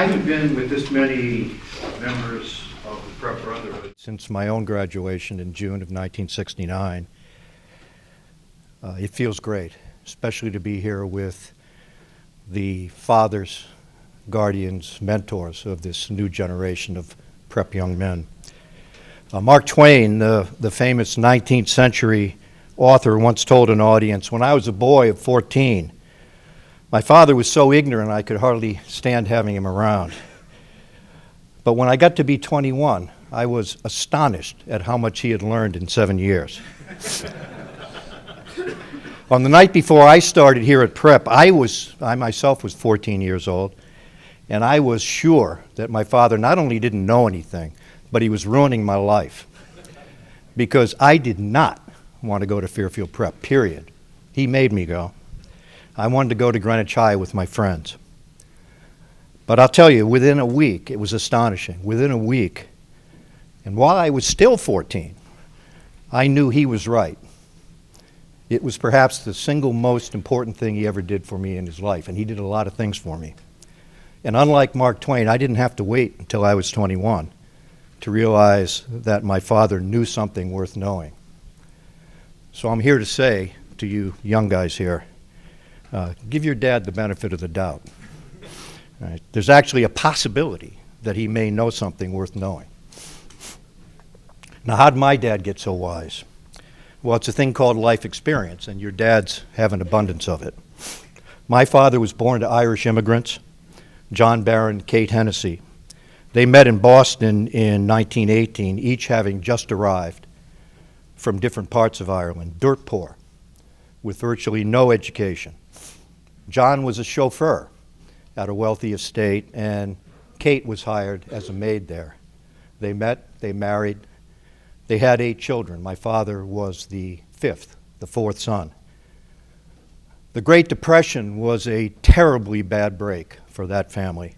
I haven't been with this many members of the Prep Brotherhood since my own graduation in June of 1969. It feels great, especially to be here with the fathers, guardians, mentors of this new generation of prep young men. Mark Twain, the famous 19th century author, once told an audience, "When I was a boy of 14, my father was so ignorant I could hardly stand having him around. But when I got to be 21, I was astonished at how much he had learned in 7 years." On the night before I started here at Prep, I myself was 14 years old, and I was sure that my father not only didn't know anything, but he was ruining my life, because I did not want to go to Fairfield Prep, period. He made me go. I wanted to go to Greenwich High with my friends. But I'll tell you, within a week, it was astonishing. Within a week, and while I was still 14, I knew he was right. It was perhaps the single most important thing he ever did for me in his life, and he did a lot of things for me. And unlike Mark Twain, I didn't have to wait until I was 21 to realize that my father knew something worth knowing. So I'm here to say to you young guys here, give your dad the benefit of the doubt. Right? There's actually a possibility that he may know something worth knowing. Now, how did my dad get so wise? Well, it's a thing called life experience, and your dads have an abundance of it. My father was born to Irish immigrants, John Barron, Kate Hennessy. They met in Boston in 1918, each having just arrived from different parts of Ireland, dirt poor, with virtually no education. John was a chauffeur at a wealthy estate, and Kate was hired as a maid there. They met, they married, they had 8 children. My father was the fourth son. The Great Depression was a terribly bad break for that family.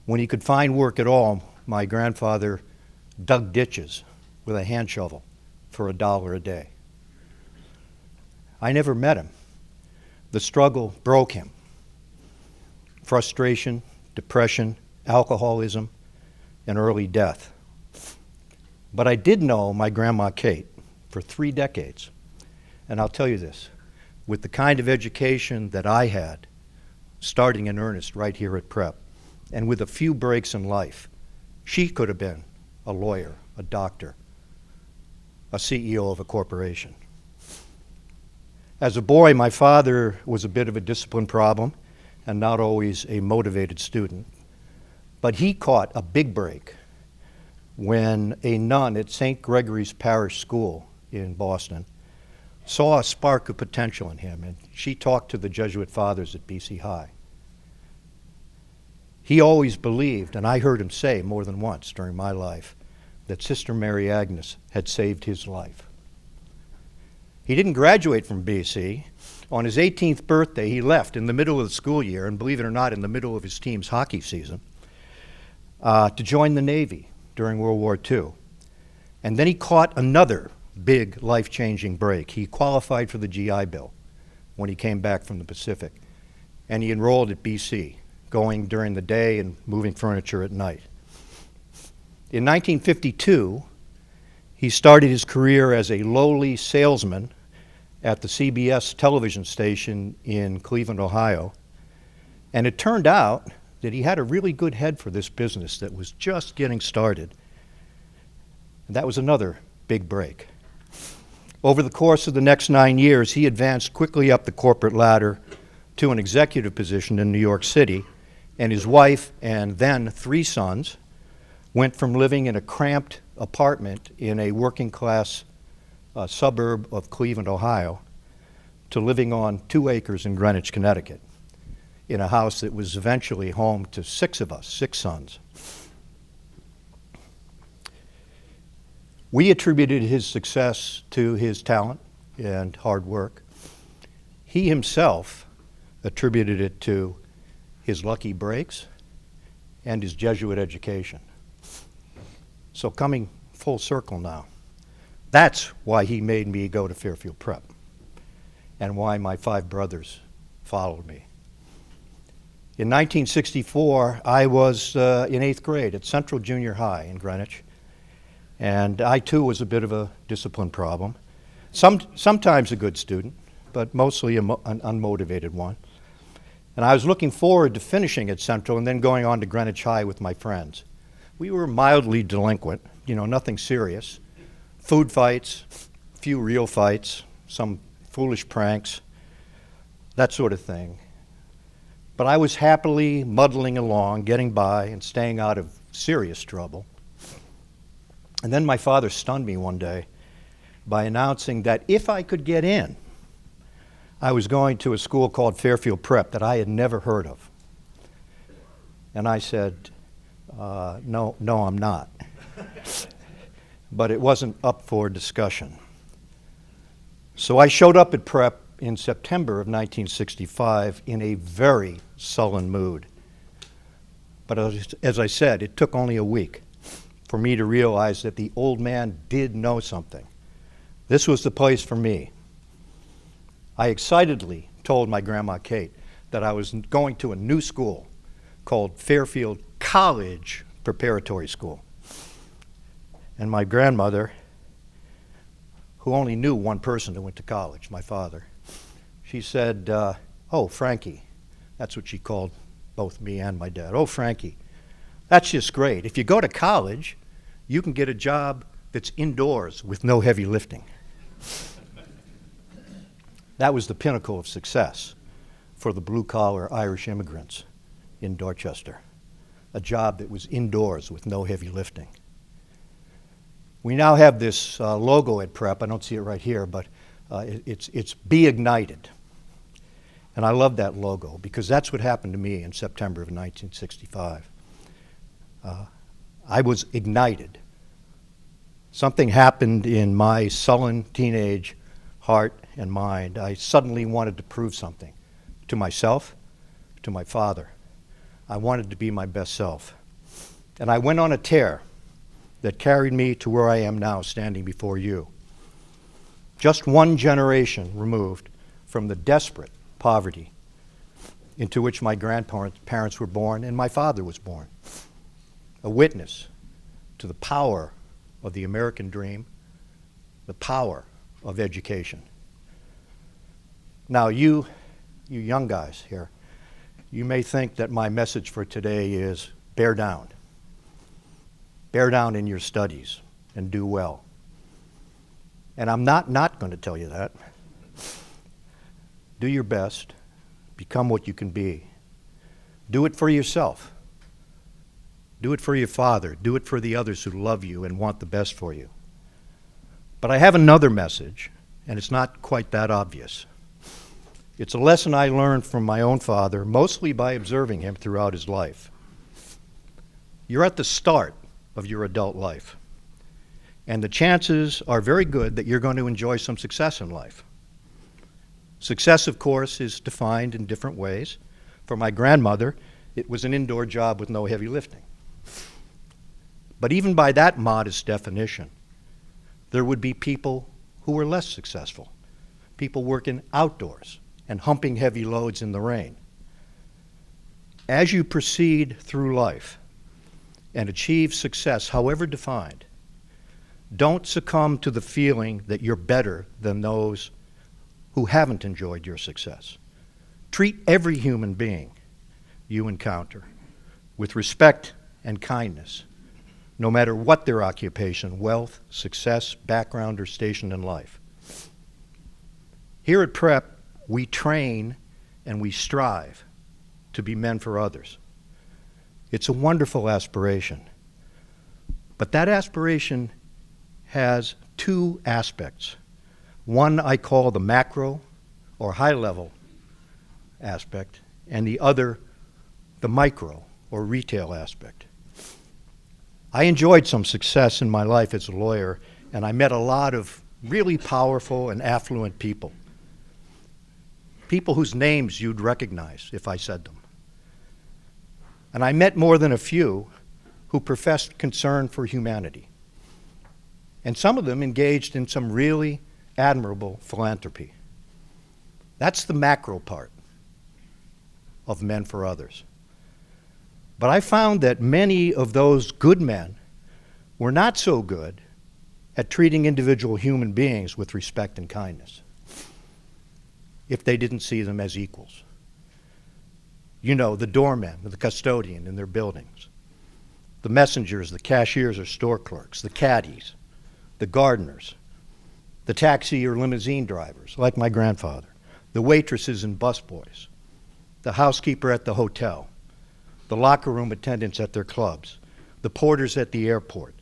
When he could find work at all, my grandfather dug ditches with a hand shovel for $1 a day. I never met him. The struggle broke him. Frustration, depression, alcoholism, and early death. But I did know my grandma Kate for 3 decades. And I'll tell you this, with the kind of education that I had, starting in earnest right here at Prep, and with a few breaks in life, she could have been a lawyer, a doctor, a CEO of a corporation. As a boy, my father was a bit of a discipline problem and not always a motivated student. But he caught a big break when a nun at St. Gregory's Parish School in Boston saw a spark of potential in him, and she talked to the Jesuit fathers at BC High. He always believed, and I heard him say more than once during my life, that Sister Mary Agnes had saved his life. He didn't graduate from BC. On his 18th birthday, he left in the middle of the school year, and believe it or not, in the middle of his team's hockey season, to join the Navy during World War II. And then he caught another big life-changing break. He qualified for the GI Bill when he came back from the Pacific, and he enrolled at BC, going during the day and moving furniture at night. In 1952, he started his career as a lowly salesman at the CBS television station in Cleveland, Ohio, and it turned out that he had a really good head for this business that was just getting started. And that was another big break. Over the course of the next 9 years, he advanced quickly up the corporate ladder to an executive position in New York City, and his wife and then 3 sons went from living in a cramped apartment in a working-class suburb of Cleveland, Ohio, to living on 2 acres in Greenwich, Connecticut, in a house that was eventually home to 6 of us, 6 sons. We attributed his success to his talent and hard work. He himself attributed it to his lucky breaks and his Jesuit education. So coming full circle now, that's why he made me go to Fairfield Prep and why my 5 brothers followed me. In 1964, I was in 8th grade at Central Junior High in Greenwich, and I too was a bit of a discipline problem. Sometimes a good student, but mostly an unmotivated one. And I was looking forward to finishing at Central and then going on to Greenwich High with my friends. We were mildly delinquent, nothing serious. Food fights, a few real fights, some foolish pranks, that sort of thing. But I was happily muddling along, getting by, and staying out of serious trouble. And then my father stunned me one day by announcing that if I could get in, I was going to a school called Fairfield Prep that I had never heard of. And I said, no, I'm not. But it wasn't up for discussion. So I showed up at Prep in September of 1965 in a very sullen mood. But as I said, it took only a week for me to realize that the old man did know something. This was the place for me. I excitedly told my grandma Kate that I was going to a new school called Fairfield College Preparatory School. And my grandmother, who only knew one person who went to college, my father, she said, oh, Frankie. That's what she called both me and my dad. Oh, Frankie, that's just great. If you go to college, you can get a job that's indoors with no heavy lifting. That was the pinnacle of success for the blue-collar Irish immigrants in Dorchester, a job that was indoors with no heavy lifting. We now have this logo at Prep. I don't see it right here, but it's Be Ignited. And I love that logo because that's what happened to me in September of 1965. I was ignited. Something happened in my sullen teenage heart and mind. I suddenly wanted to prove something to myself, to my father. I wanted to be my best self. And I went on a tear that carried me to where I am now, standing before you. Just one generation removed from the desperate poverty into which my grandparents were born and my father was born. A witness to the power of the American dream, the power of education. Now, you young guys here, you may think that my message for today is bear down. Bear down in your studies and do well. And I'm not going to tell you that. Do your best. Become what you can be. Do it for yourself. Do it for your father. Do it for the others who love you and want the best for you. But I have another message, and it's not quite that obvious. It's a lesson I learned from my own father, mostly by observing him throughout his life. You're at the start of your adult life, and the chances are very good that you're going to enjoy some success in life. Success, of course, is defined in different ways. For my grandmother, it was an indoor job with no heavy lifting. But even by that modest definition, there would be people who were less successful, people working outdoors and humping heavy loads in the rain. As you proceed through life and achieve success, however defined, don't succumb to the feeling that you're better than those who haven't enjoyed your success. Treat every human being you encounter with respect and kindness, no matter what their occupation, wealth, success, background, or station in life. Here at Prep, we train and we strive to be men for others. It's a wonderful aspiration. But that aspiration has two aspects. One I call the macro or high-level aspect, and the other the micro or retail aspect. I enjoyed some success in my life as a lawyer, and I met a lot of really powerful and affluent people. People whose names you'd recognize if I said them. And I met more than a few who professed concern for humanity. And some of them engaged in some really admirable philanthropy. That's the macro part of Men for Others. But I found that many of those good men were not so good at treating individual human beings with respect and kindness if they didn't see them as equals. You know, the doormen, the custodian in their buildings, the messengers, the cashiers or store clerks, the caddies, the gardeners, the taxi or limousine drivers, like my grandfather, the waitresses and busboys, the housekeeper at the hotel, the locker room attendants at their clubs, the porters at the airport,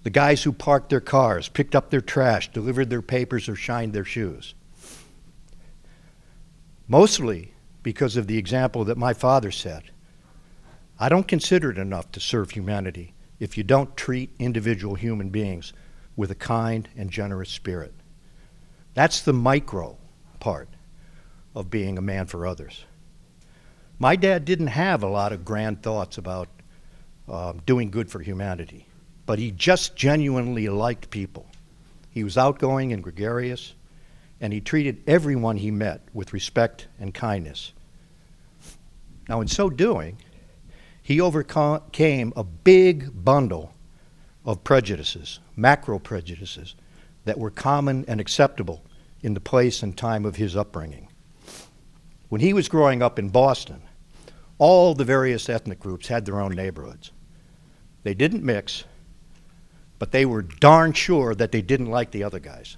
the guys who parked their cars, picked up their trash, delivered their papers, or shined their shoes. Mostly because of the example that my father set, I don't consider it enough to serve humanity if you don't treat individual human beings with a kind and generous spirit. That's the micro part of being a man for others. My dad didn't have a lot of grand thoughts about doing good for humanity, but he just genuinely liked people. He was outgoing and gregarious, and he treated everyone he met with respect and kindness. Now, in so doing, he overcame a big bundle of prejudices, macro prejudices, that were common and acceptable in the place and time of his upbringing. When he was growing up in Boston, all the various ethnic groups had their own neighborhoods. They didn't mix, but they were darn sure that they didn't like the other guys.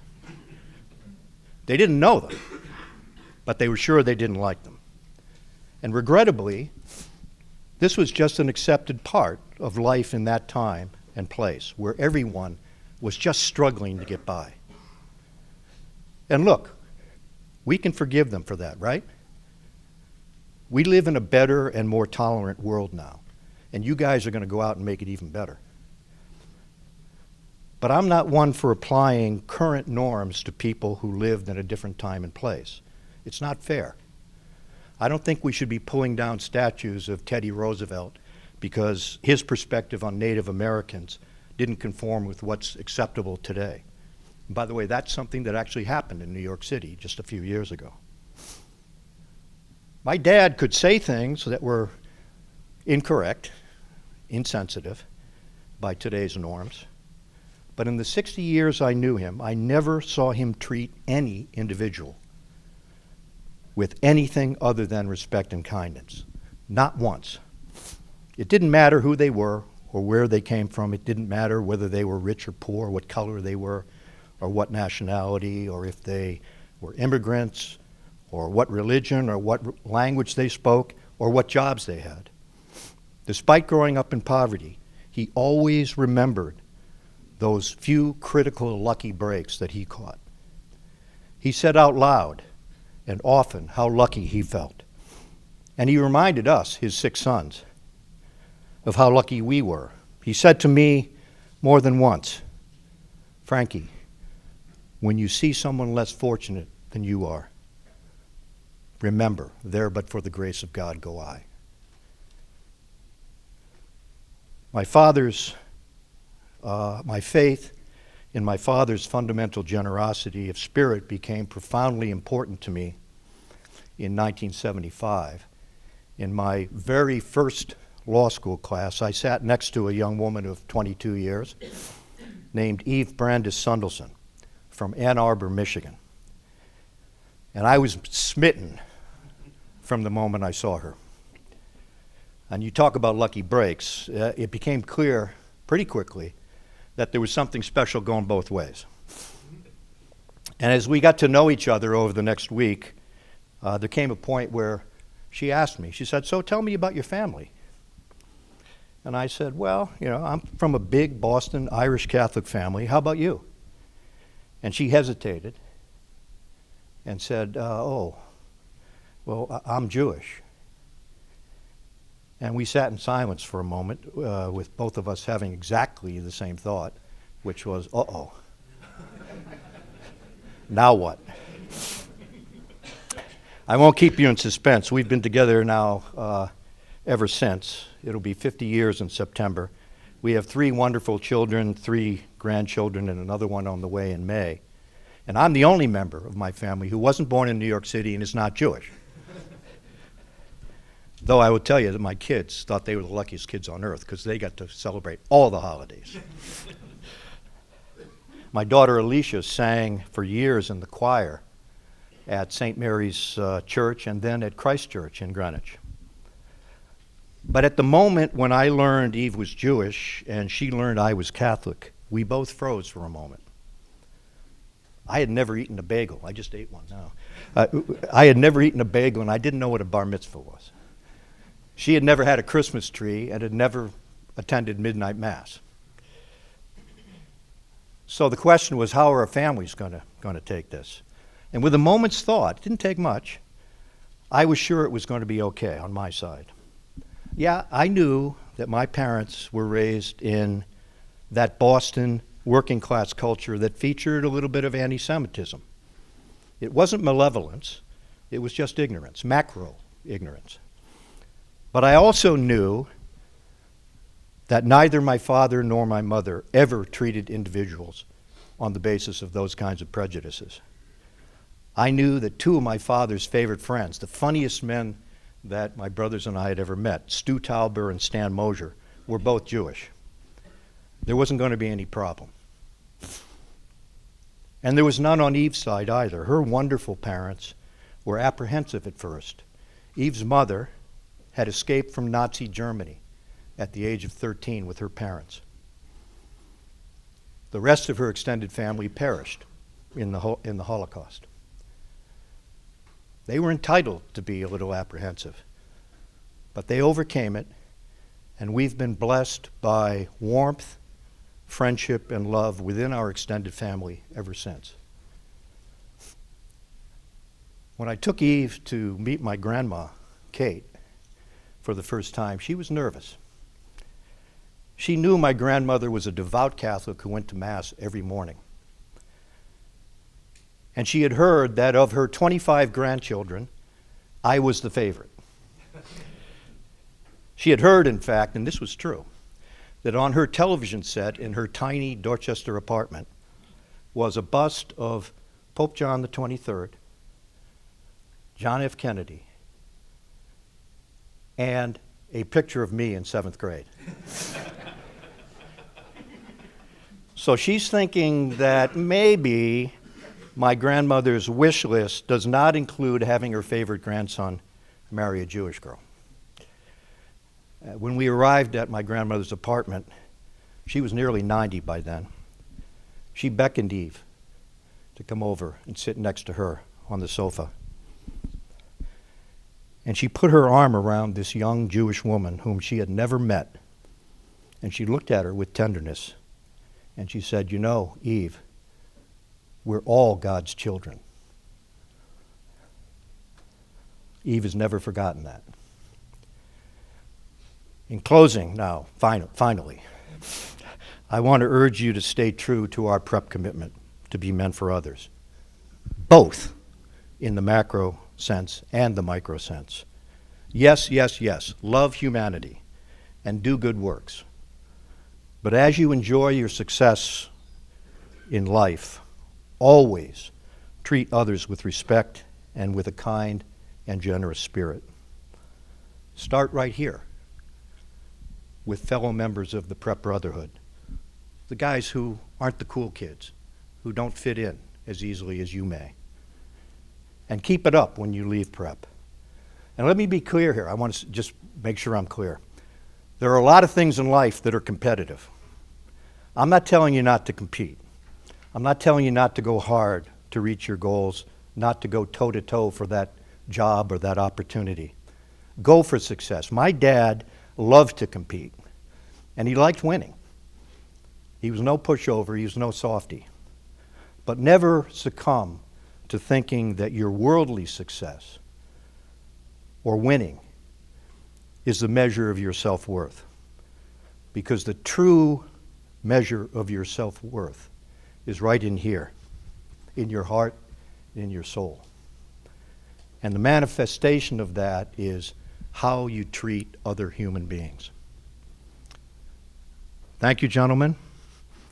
They didn't know them, but they were sure they didn't like them. And regrettably, this was just an accepted part of life in that time and place, where everyone was just struggling to get by. And look, we can forgive them for that, right? We live in a better and more tolerant world now, and you guys are going to go out and make it even better. But I'm not one for applying current norms to people who lived in a different time and place. It's not fair. I don't think we should be pulling down statues of Teddy Roosevelt because his perspective on Native Americans didn't conform with what's acceptable today. And by the way, that's something that actually happened in New York City just a few years ago. My dad could say things that were incorrect, insensitive by today's norms. But in the 60 years I knew him, I never saw him treat any individual with anything other than respect and kindness. Not once. It didn't matter who they were or where they came from. It didn't matter whether they were rich or poor, what color they were, or what nationality, or if they were immigrants, or what religion, or what language they spoke, or what jobs they had. Despite growing up in poverty, he always remembered those few critical lucky breaks that he caught. He said out loud and often how lucky he felt. And he reminded us, his 6 sons, of how lucky we were. He said to me more than once, "Frankie, when you see someone less fortunate than you are, remember, there but for the grace of God go I." My faith in my father's fundamental generosity of spirit became profoundly important to me in 1975. In my very first law school class, I sat next to a young woman of 22 years named Eve Brandis Sundelson from Ann Arbor, Michigan. And I was smitten from the moment I saw her. And you talk about lucky breaks, it became clear pretty quickly that there was something special going both ways. And as we got to know each other over the next week, there came a point where she asked me, she said, "So tell me about your family." And I said, "Well, I'm from a big Boston Irish Catholic family. How about you?" And she hesitated and said, "Oh, well, I'm Jewish." And we sat in silence for a moment, with both of us having exactly the same thought, which was, uh-oh. Now what? I won't keep you in suspense. We've been together now ever since. It'll be 50 years in September. We have 3 wonderful children, 3 grandchildren, and another one on the way in May. And I'm the only member of my family who wasn't born in New York City and is not Jewish. Though I will tell you that my kids thought they were the luckiest kids on earth because they got to celebrate all the holidays. My daughter Alicia sang for years in the choir at St. Mary's Church and then at Christ Church in Greenwich. But at the moment when I learned Eve was Jewish and she learned I was Catholic, we both froze for a moment. I had never eaten a bagel. I just ate one now. I had never eaten a bagel, and I didn't know what a bar mitzvah was. She had never had a Christmas tree and had never attended midnight mass. So the question was, how are our families going to take this? And with a moment's thought, it didn't take much, I was sure it was going to be okay on my side. Yeah, I knew that my parents were raised in that Boston working class culture that featured a little bit of anti-Semitism. It wasn't malevolence, it was just ignorance, macro ignorance. But I also knew that neither my father nor my mother ever treated individuals on the basis of those kinds of prejudices. I knew that two of my father's favorite friends, the funniest men that my brothers and I had ever met, Stu Tauber and Stan Mosier, were both Jewish. There wasn't going to be any problem. And there was none on Eve's side either. Her wonderful parents were apprehensive at first. Eve's mother had escaped from Nazi Germany at the age of 13 with her parents. The rest of her extended family perished in the Holocaust. They were entitled to be a little apprehensive, but they overcame it, and we've been blessed by warmth, friendship, and love within our extended family ever since. When I took Eve to meet my grandma, Kate, for the first time, she was nervous. She knew my grandmother was a devout Catholic who went to Mass every morning. And she had heard that of her 25 grandchildren, I was the favorite. She had heard, in fact, and this was true, that on her television set in her tiny Dorchester apartment was a bust of Pope John the 23rd, John F. Kennedy, and a picture of me in 7th grade. So she's thinking that maybe my grandmother's wish list does not include having her favorite grandson marry a Jewish girl. When we arrived at my grandmother's apartment, she was nearly 90 by then. She beckoned Eve to come over and sit next to her on the sofa. And she put her arm around this young Jewish woman whom she had never met. And she looked at her with tenderness. And she said, "You know, Eve, we're all God's children." Eve has never forgotten that. In closing now, finally, I want to urge you to stay true to our prep commitment to be men for others, both in the macro sense and the micro sense. Yes, yes, yes, love humanity and do good works. But as you enjoy your success in life, always treat others with respect and with a kind and generous spirit. Start right here with fellow members of the Prep Brotherhood, the guys who aren't the cool kids, who don't fit in as easily as you may. And keep it up when you leave Prep. And let me be clear here. I want to just make sure I'm clear. There are a lot of things in life that are competitive. I'm not telling you not to compete. I'm not telling you not to go hard to reach your goals, not to go toe-to-toe for that job or that opportunity. Go for success. My dad loved to compete, and he liked winning. He was no pushover, he was no softy. But never succumb to thinking that your worldly success or winning is the measure of your self-worth. Because the true measure of your self-worth is right in here, in your heart, in your soul. And the manifestation of that is how you treat other human beings. Thank you, gentlemen.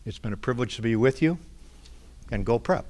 It's been a privilege to be with you, and go Prep.